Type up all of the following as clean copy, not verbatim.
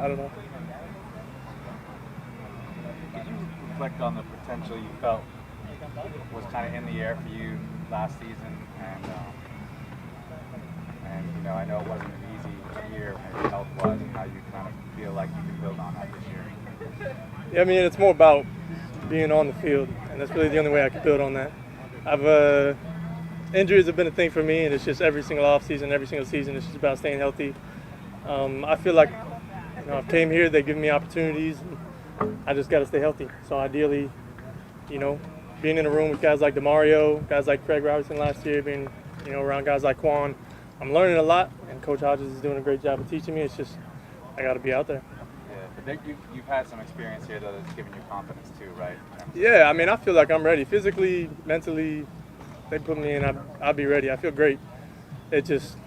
I don't know. Could you reflect on the potential you felt was kind of in the air for you last season, and you know, I know it wasn't an easy year, maybe health was, and how you kind of feel like you can build on that this year. Yeah, I mean, it's more about being on the field, and that's really the only way I can build on that. Injuries have been a thing for me, and it's just every single offseason, every single season, it's just about staying healthy. I feel like, I've came here, they've given me opportunities, and I just got to stay healthy. So ideally, being in a room with guys like DeMario, guys like Craig Robertson last year, being, around guys like Quan, I'm learning a lot, and Coach Hodges is doing a great job of teaching me. It's just, I got to be out there. Yeah, but you've had some experience here that's given you confidence too, right? Yeah, I mean, I feel like I'm ready. Physically, mentally, they put me in, I'll be ready. I feel great. It's just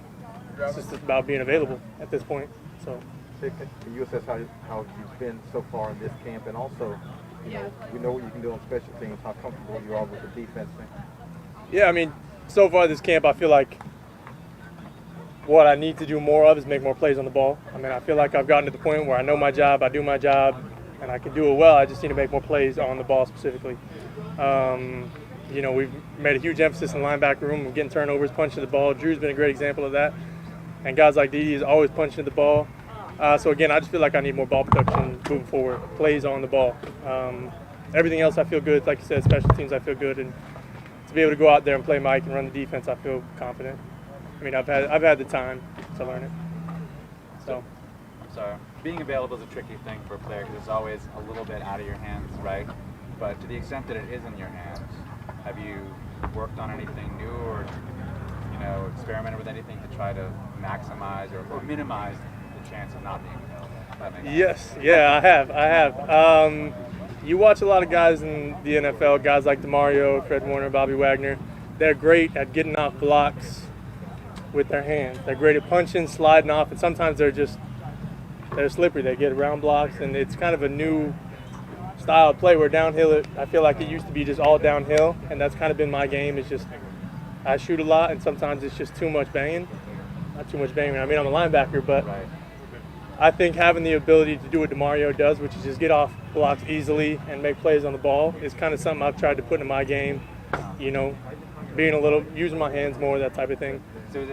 about being available at this point. So, can you assess how you've been so far in this camp, and also, we know what you can do on special teams, how comfortable you are with the defense? Yeah, I mean, so far this camp, I feel like what I need to do more of is make more plays on the ball. I mean, I feel like I've gotten to the point where I know my job, I do my job, and I can do it well. I just need to make more plays on the ball specifically. We've made a huge emphasis in the linebacker room of getting turnovers, punching the ball. Drew's been a great example of that. And guys like Dede is always punching the ball. So, again, I just feel like I need more ball production moving forward, plays on the ball. Everything else I feel good. Like you said, special teams I feel good. And to be able to go out there and play Mike and run the defense, I feel confident. I mean, I've had the time to learn it. So. So being available is a tricky thing for a player because it's always a little bit out of your hands, right? But to the extent that it is in your hands, have you worked on anything new or, experimented with anything to try to maximize or minimize the chance of not being available? Yes, yeah, I have. You watch a lot of guys in the NFL, guys like DeMario, Fred Warner, Bobby Wagner. They're great at getting off blocks with their hands. They're great at punching, sliding off, and sometimes they're slippery. They get around blocks, and it's kind of a new style of play where downhill, I feel like it used to be just all downhill, and that's kind of been my game. It's just I shoot a lot, and sometimes it's just too much banging. Not too much banging. I mean, I'm a linebacker, but I think having the ability to do what DeMario does, which is just get off blocks easily and make plays on the ball, is kind of something I've tried to put in my game. Using my hands more, that type of thing. So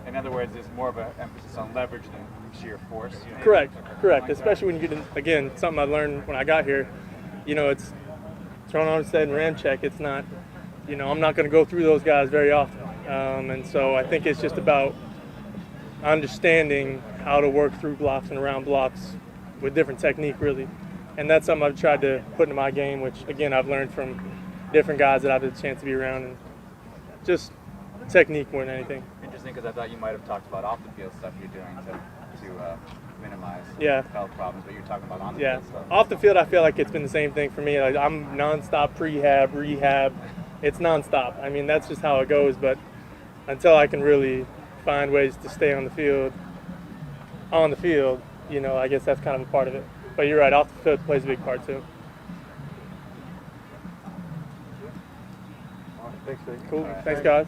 in other words, there's more of an emphasis on leverage than sheer force? Correct. Especially when you get in, again, something I learned when I got here, it's Tron Armstead and Ramczyk. It's not, I'm not going to go through those guys very often. And so I think it's just about understanding how to work through blocks and around blocks with different technique, really. And that's something I've tried to put into my game, which, again, I've learned from different guys that I've had a chance to be around, and just technique more than anything. Interesting, because I thought you might have talked about off the field stuff you're doing to minimize health problems, but you're talking about on the field stuff. Off the field, I feel like it's been the same thing for me. Like, I'm nonstop prehab, rehab. It's nonstop. I mean, that's just how it goes. But until I can really find ways to stay on the field, I guess that's kind of a part of it. But you're right, off the field plays a big part too. All right, thanks, Dave. Cool. Thanks, guys.